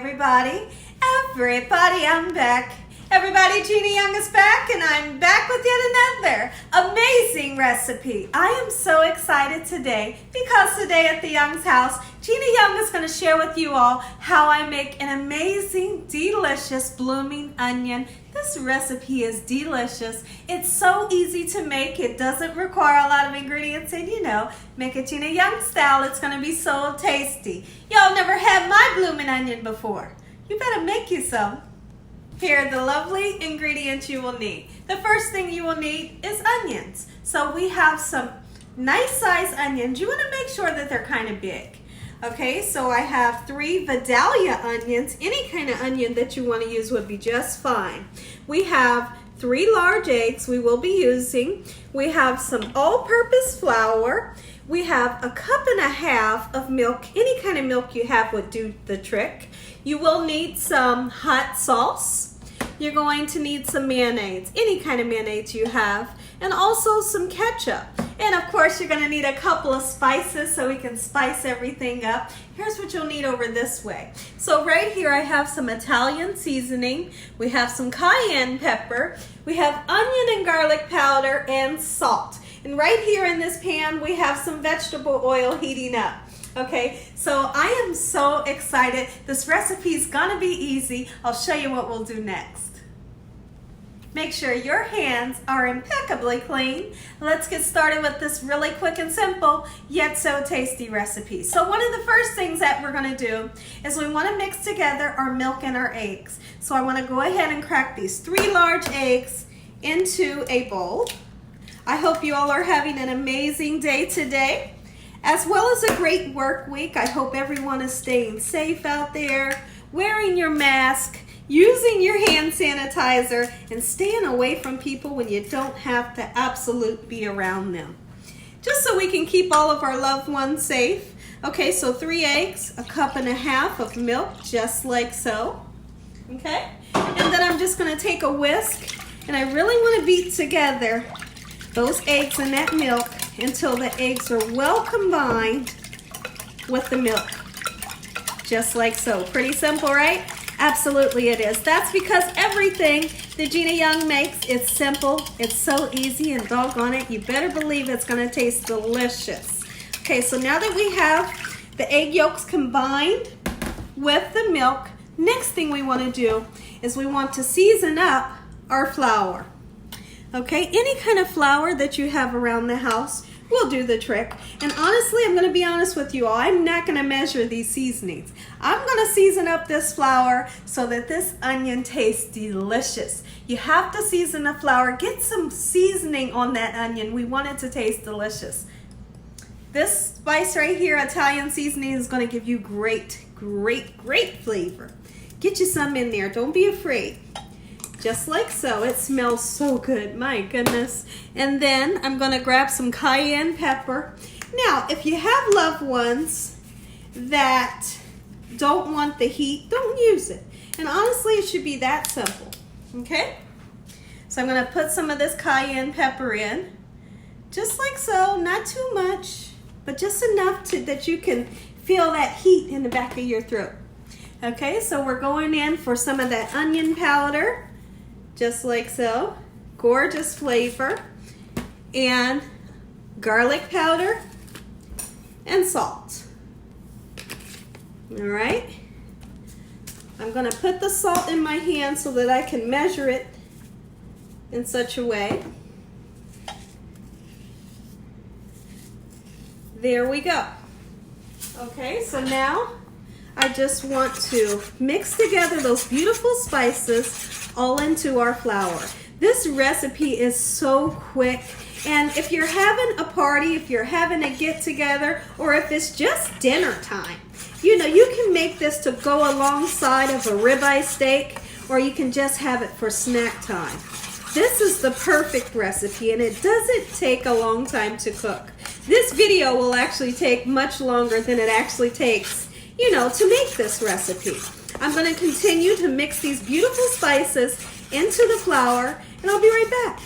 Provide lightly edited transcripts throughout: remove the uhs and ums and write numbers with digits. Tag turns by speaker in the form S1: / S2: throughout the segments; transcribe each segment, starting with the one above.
S1: everybody. I'm back. Everybody, Gina Young is back, and I'm back with yet another amazing recipe. I am so excited today because today at the Young's house, Gina Young is going to share with you all how I make an amazing, delicious blooming onion. This recipe is delicious. It's so easy to make. It doesn't require a lot of ingredients, and make it Gina Young style. It's going to be so tasty. Y'all never had my blooming onion before. You better make you some. Here are the lovely ingredients you will need. The first thing you will need is onions. So we have some nice sized onions. You want to make sure that they're kind of big. Okay, so I have 3 Vidalia onions. Any kind of onion that you want to use would be just fine. We have 3 large eggs we will be using. We have some all-purpose flour. We have a 1.5 cups of milk. Any kind of milk you have would do the trick. You will need some hot sauce. You're going to need some mayonnaise, any kind of mayonnaise you have, and also some ketchup. And of course, you're going to need a couple of spices so we can spice everything up. Here's what you'll need over this way. So right here I have some Italian seasoning. We have some cayenne pepper. We have onion and garlic powder and salt. And right here in this pan, we have some vegetable oil heating up. Okay, so I am so excited. This recipe is gonna be easy. I'll show you what we'll do next. Make sure your hands are impeccably clean. Let's get started with this really quick and simple, yet so tasty recipe. So one of the first things that we're gonna do is we wanna mix together our milk and our eggs. So I wanna go ahead and crack these 3 large eggs into a bowl. I hope you all are having an amazing day today, as well as a great work week. I hope everyone is staying safe out there, wearing your mask, using your hand sanitizer, and staying away from people when you don't have to absolutely be around them. Just so we can keep all of our loved ones safe. Okay, so 3 eggs, a 1.5 cups of milk, just like so. Okay, and then I'm just gonna take a whisk, and I really wanna beat together those eggs and that milk until the eggs are well combined with the milk. Just like so. Pretty simple, right? Absolutely it is. That's because everything that Gina Young makes, it's simple, it's so easy, and doggone it, you better believe it's gonna taste delicious. Okay, so now that we have the egg yolks combined with the milk, next thing we wanna do is we want to season up our flour. Okay, any kind of flour that you have around the house will do the trick. And honestly, I'm going to be honest with you all, I'm not going to measure these seasonings. I'm going to season up this flour so that this onion tastes delicious. You have to season the flour. Get some seasoning on that onion. We want it to taste delicious. This spice right here, Italian seasoning, is going to give you great flavor. Get you some in there. Don't be afraid. Just like so. It smells so good, my goodness. And then I'm gonna grab some cayenne pepper. Now, if you have loved ones that don't want the heat, don't use it. And honestly, it should be that simple, okay? So I'm gonna put some of this cayenne pepper in, just like so, not too much, but just enough that you can feel that heat in the back of your throat. Okay, so we're going in for some of that onion powder, just like so. Gorgeous flavor. And garlic powder and salt. All right. I'm going to put the salt in my hand so that I can measure it in such a way. There we go. Okay, so now I just want to mix together those beautiful spices all into our flour. This recipe is so quick, and if you're having a party, if you're having a get-together, or if it's just dinner time, you can make this to go alongside of a ribeye steak, or you can just have it for snack time. This is the perfect recipe, and it doesn't take a long time to cook. This video will actually take much longer than it actually takes to make this recipe. I'm going to continue to mix these beautiful spices into the flour, and I'll be right back.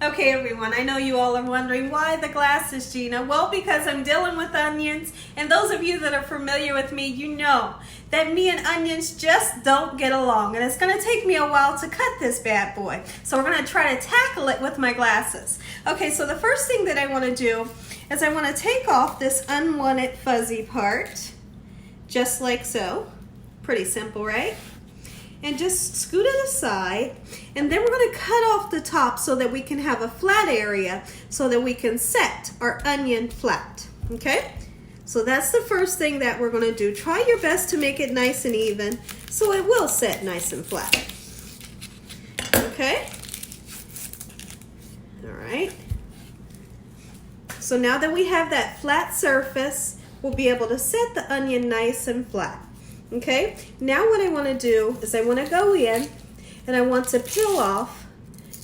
S1: Okay, everyone, I know you all are wondering why the glasses, Gina. Well, because I'm dealing with onions, and those of you that are familiar with me, you know that me and onions just don't get along, and it's going to take me a while to cut this bad boy. So we're going to try to tackle it with my glasses. Okay, so the first thing that I want to do is I want to take off this unwanted fuzzy part, just like so. Pretty simple, right? And just scoot it aside, and then we're going to cut off the top so that we can have a flat area so that we can set our onion flat. Okay, so that's the first thing that we're going to do. Try your best to make it nice and even so it will set nice and flat. Okay, all right, so now that we have that flat surface, we'll be able to set the onion nice and flat. Okay, now what I want to do is I want to go in and I want to peel off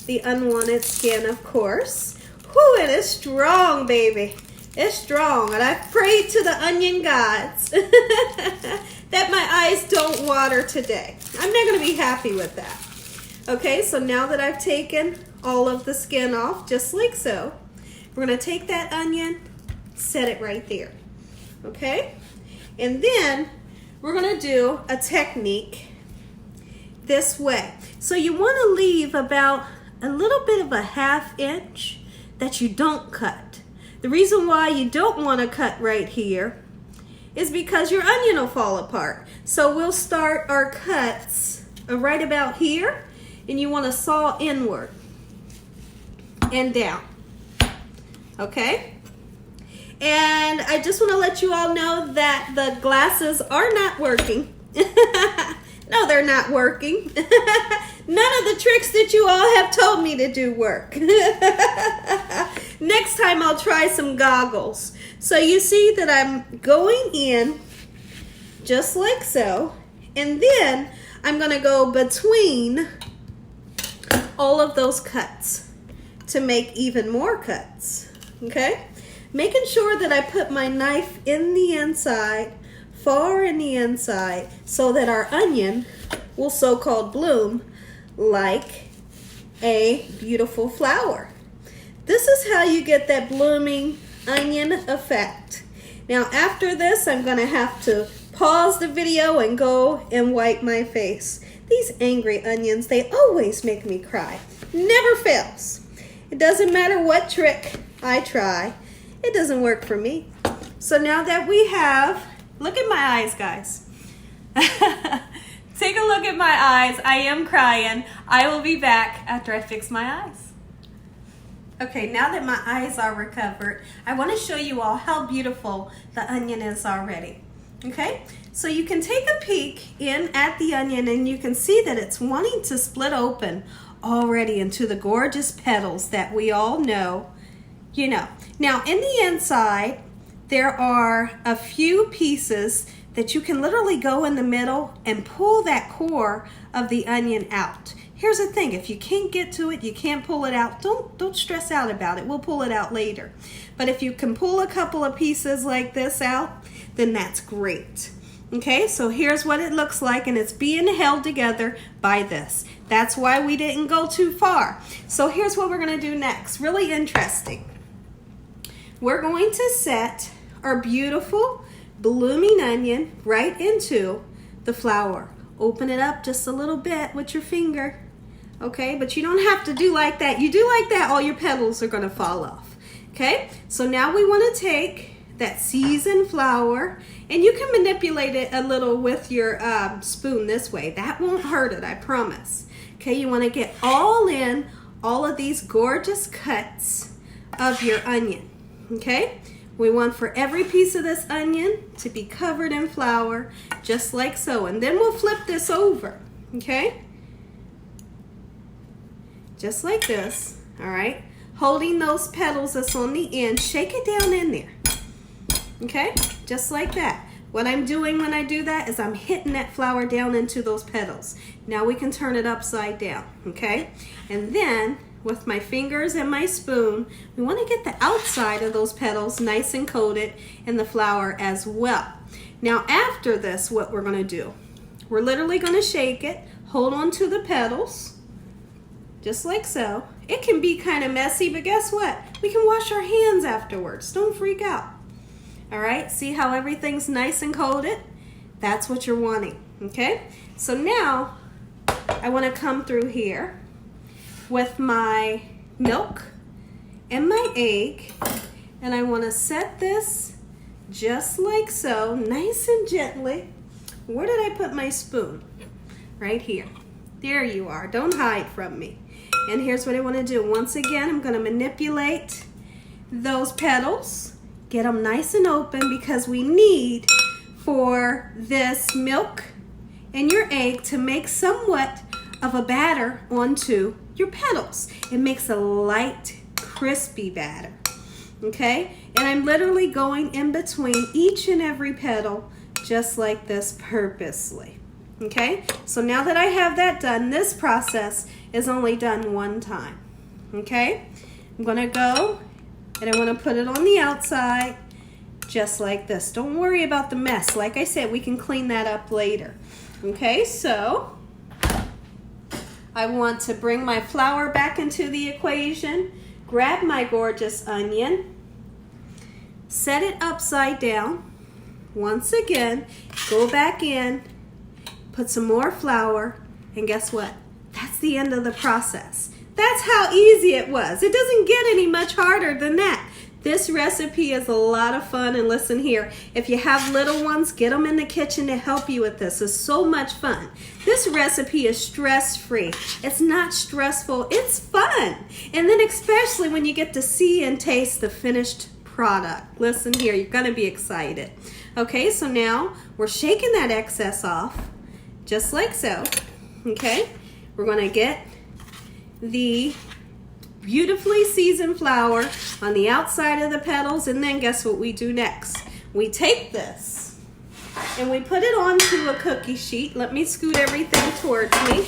S1: the unwanted skin, of course. Whew, it is strong, baby. It's strong, and I've prayed to the onion gods that my eyes don't water today. I'm not going to be happy with that. Okay, so now that I've taken all of the skin off, just like so, we're going to take that onion, set it right there. Okay, and then we're going to do a technique this way. So you want to leave about a little bit of a ½ inch that you don't cut. The reason why you don't want to cut right here is because your onion will fall apart. So we'll start our cuts right about here, and you want to saw inward and down. Okay? And I just want to let you all know that the glasses are not working. No, they're not working. None of the tricks that you all have told me to do work. Next time I'll try some goggles. So you see that I'm going in just like so. And then I'm going to go between all of those cuts to make even more cuts. Okay? Making sure that I put my knife in the inside, far in the inside, so that our onion will so-called bloom like a beautiful flower. This is how you get that blooming onion effect. Now after this, I'm going to have to pause the video and go and wipe my face. These angry onions, they always make me cry. Never fails. It doesn't matter what trick I try. It doesn't work for me. So now that we have, look at my eyes, guys. Take a look at my eyes. I am crying. I will be back after I fix my eyes. Okay, now that my eyes are recovered, I want to show you all how beautiful the onion is already. Okay, so you can take a peek in at the onion and you can see that it's wanting to split open already into the gorgeous petals that we all know. You know, now in the inside, there are a few pieces that you can literally go in the middle and pull that core of the onion out. Here's the thing, if you can't get to it, you can't pull it out, don't stress out about it. We'll pull it out later. But if you can pull a couple of pieces like this out, then that's great. Okay, so here's what it looks like, and it's being held together by this. That's why we didn't go too far. So here's what we're going to do next. Really interesting. We're going to set our beautiful blooming onion right into the flower. Open it up just a little bit with your finger. Okay, but you don't have to do like that. You do like that, all your petals are going to fall off. Okay, so now we want to take that seasoned flour, and you can manipulate it a little with your spoon this way. That won't hurt it, I promise. Okay, you want to get all in all of these gorgeous cuts of your onion. Okay, we want for every piece of this onion to be covered in flour, just like so. And then we'll flip this over, okay? Just like this, all right? Holding those petals that's on the end, shake it down in there, okay? Just like that. What I'm doing when I do that is I'm hitting that flour down into those petals. Now we can turn it upside down, okay? And then with my fingers and my spoon, we want to get the outside of those petals nice and coated in the flour as well. Now after this, what we're going to do, we're literally going to shake it, hold on to the petals, just like so, It can be kind of messy, but guess what? We can wash our hands afterwards. Don't freak out. All right, see how everything's nice and coated? That's what you're wanting, okay? So now I want to come through here with my milk and my egg, and I want to set this just like so, nice and gently. Where did I put my spoon? Right here. There you are. Don't hide from me. And here's what I want to do. Once again, I'm going to manipulate those petals, get them nice and open, because we need for this milk and your egg to make somewhat of a batter onto your petals. It makes a light, crispy batter. Okay? And I'm literally going in between each and every petal just like this purposely. Okay? So now that I have that done, this process is only done one time. Okay? I'm going to go and I want to put it on the outside just like this. Don't worry about the mess. Like I said, we can clean that up later. Okay? So I want to bring my flour back into the equation. Grab my gorgeous onion, set it upside down. Once again, go back in, put some more flour, and guess what? That's the end of the process. That's how easy it was. It doesn't get any much harder than that. This recipe is a lot of fun, and listen here, if you have little ones, get them in the kitchen to help you with this. It's so much fun. This recipe is stress-free. It's not stressful, it's fun. And then especially when you get to see and taste the finished product. Listen here, you're gonna be excited. Okay, so now we're shaking that excess off, just like so, okay? We're gonna get the beautifully seasoned flour on the outside of the petals, and then guess what we do next? We take this and we put it onto a cookie sheet. Let me scoot everything towards me.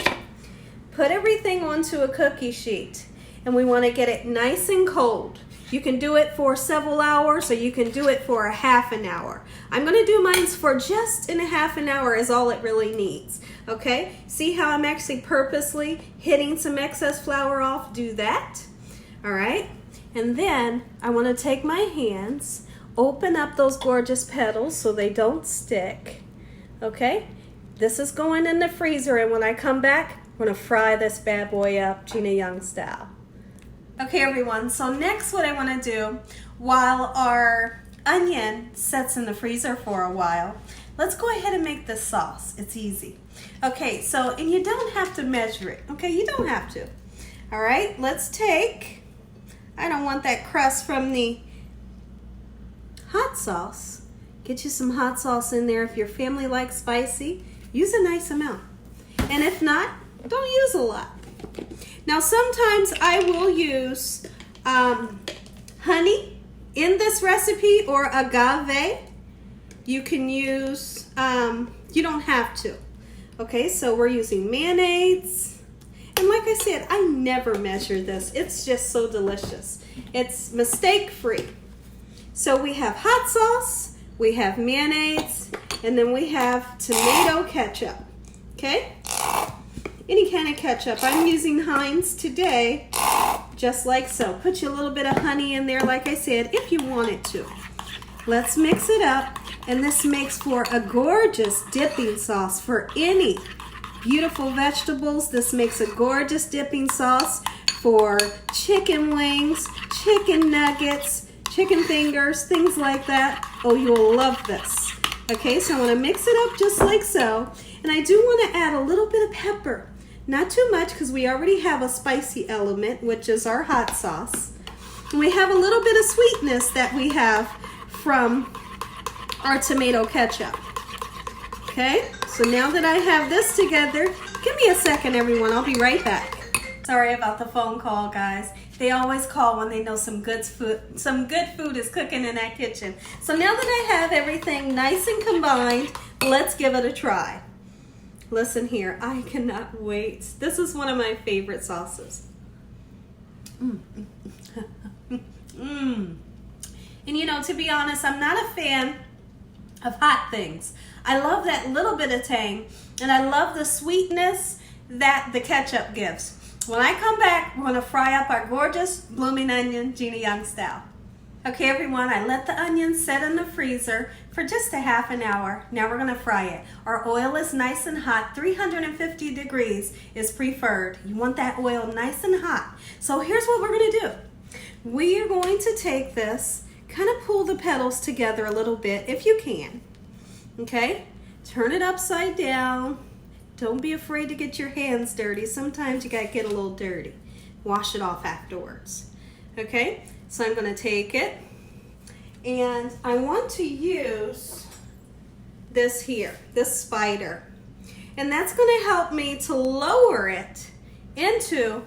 S1: Put everything onto a cookie sheet, and we want to get it nice and cold. You can do it for several hours, or you can do it for a half an hour. I'm going to do mine for just in a half an hour is all it really needs. Okay, see how I'm actually purposely hitting some excess flour off? Do that. All right, and then I want to take my hands, open up those gorgeous petals so they don't stick. Okay, this is going in the freezer, and when I come back, I'm going to fry this bad boy up Gina Young style. Okay, everyone, so next what I want to do while our onion sets in the freezer for a while, let's go ahead and make this sauce. It's easy. Okay, so, and you don't have to measure it. Okay, you don't have to. All right, let's take, I don't want that crust from the hot sauce. Get you some hot sauce in there. If your family likes spicy, use a nice amount. And if not, don't use a lot. Now, sometimes I will use honey in this recipe, or agave. You can use, you don't have to. Okay, so we're using mayonnaise. And like I said, I never measure this. It's just so delicious. It's mistake-free. So we have hot sauce, we have mayonnaise, and then we have tomato ketchup. Okay? Any kind of ketchup. I'm using Heinz today, just like so. Put you a little bit of honey in there, like I said, if you wanted to. Let's mix it up, and this makes for a gorgeous dipping sauce for any beautiful vegetables. This makes a gorgeous dipping sauce for chicken wings, chicken nuggets, chicken fingers, things like that. Oh, you'll love this. Okay, so I want to mix it up just like so, and I do want to add a little bit of pepper. Not too much, because we already have a spicy element, which is our hot sauce. And we have a little bit of sweetness that we have from our tomato ketchup. Okay, so now that I have this together, give me a second, everyone. I'll be right back. Sorry about the phone call, guys. They always call when they know some good food is cooking in that kitchen. So now that I have everything nice and combined, let's give it a try. Listen here, I cannot wait. This is one of my favorite sauces. And you know, to be honest, I'm not a fan of hot things. I love that little bit of tang, and I love the sweetness that the ketchup gives. When I come back, we're going to fry up our gorgeous blooming onion, Gina Young style. Okay, everyone, I let the onions set in the freezer for just a half an hour. Now we're going to fry it. Our oil is nice and hot. 350 degrees is preferred. You want that oil nice and hot. So here's what we're going to do. We are going to take this, kind of pull the petals together a little bit if you can. Okay? Turn it upside down. Don't be afraid to get your hands dirty. Sometimes you got to get a little dirty. Wash it off afterwards. Okay? So I'm going to take it, and I want to use this here, this spider. And that's going to help me to lower it into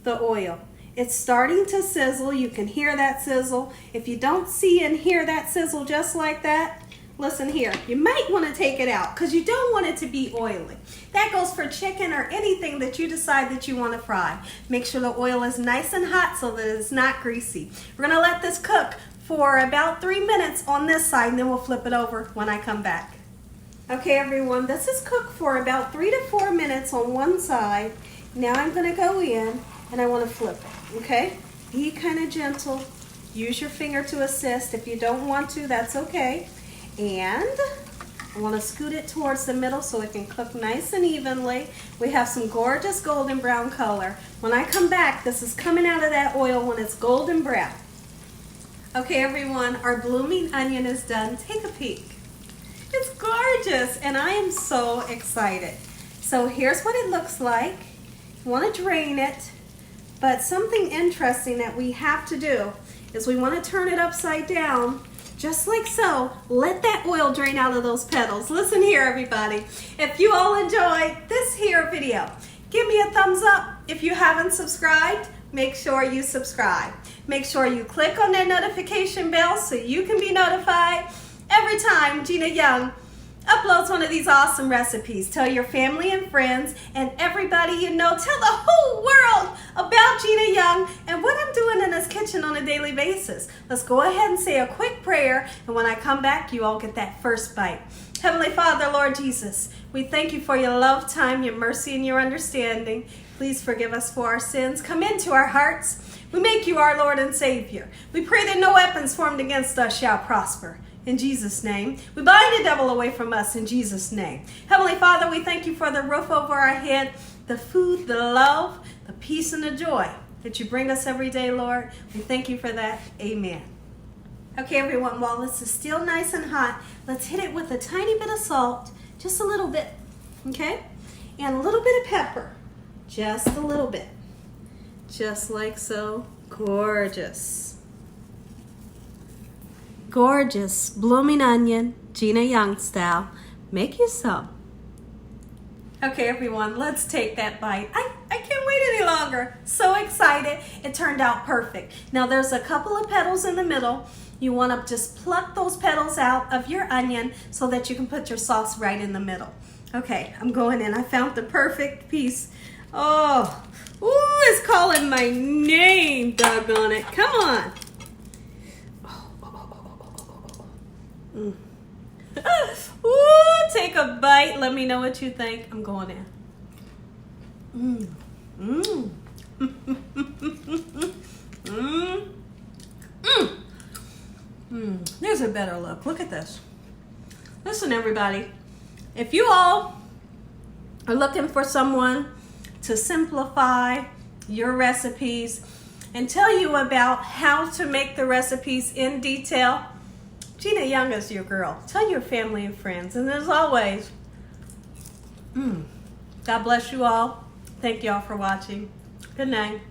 S1: the oil. It's starting to sizzle. You can hear that sizzle. If you don't see and hear that sizzle just like that, listen here. You might want to take it out because you don't want it to be oily. That goes for chicken or anything that you decide that you want to fry. Make sure the oil is nice and hot so that it's not greasy. We're going to let this cook for about 3 minutes on this side, and then we'll flip it over when I come back. Okay, everyone, this is cooked for about 3 to 4 minutes on one side. Now I'm going to go in and I want to flip it, okay? Be kind of gentle. Use your finger to assist. If you don't want to, that's okay. And I want to scoot it towards the middle so it can cook nice and evenly. We have some gorgeous golden brown color. When I come back, this is coming out of that oil when it's golden brown. Okay, everyone, our blooming onion is done. Take a peek. It's gorgeous, and I am so excited. So here's what it looks like. You want to drain it, but something interesting that we have to do is we want to turn it upside down. Just like so. Let that oil drain out of those petals. Listen here, everybody. If you all enjoyed this here video, give me a thumbs up. If you haven't subscribed, make sure you subscribe. Make sure you click on that notification bell so you can be notified every time Gina Young uploads one of these awesome recipes. Tell your family and friends and everybody you know. Tell the whole world about Gina Young and what I'm doing in this kitchen on a daily basis. Let's go ahead and say a quick prayer, and when I come back, you all get that first bite. Heavenly Father, Lord Jesus, we thank you for your love, time, your mercy, and your understanding. Please forgive us for our sins. Come into our hearts. We make you our Lord and Savior. We pray that no weapons formed against us shall prosper. In Jesus' name. We bind the devil away from us in Jesus' name. Heavenly Father, we thank you for the roof over our head, the food, the love, the peace, and the joy that you bring us every day, Lord. We thank you for that. Amen. Okay, everyone, while this is still nice and hot, let's hit it with a tiny bit of salt, just a little bit, okay? And a little bit of pepper, just a little bit. Just like so. Gorgeous. Gorgeous blooming onion, Gina Young style. Make you some. Okay, everyone, let's take that bite. I can't wait any longer. So excited. It turned out perfect. Now there's a couple of petals in the middle. You want to just pluck those petals out of your onion so that you can put your sauce right in the middle. Okay, I'm going in. I found the perfect piece. Oh, ooh, it's calling my name, doggone it. Come on. Ooh, take a bite. Let me know what you think. I'm going in. There's a better look. Look at this. Listen, everybody. If you all are looking for someone to simplify your recipes and tell you about how to make the recipes in detail, Gina Young is your girl. Tell your family and friends. And as always, God bless you all. Thank you all for watching. Good night.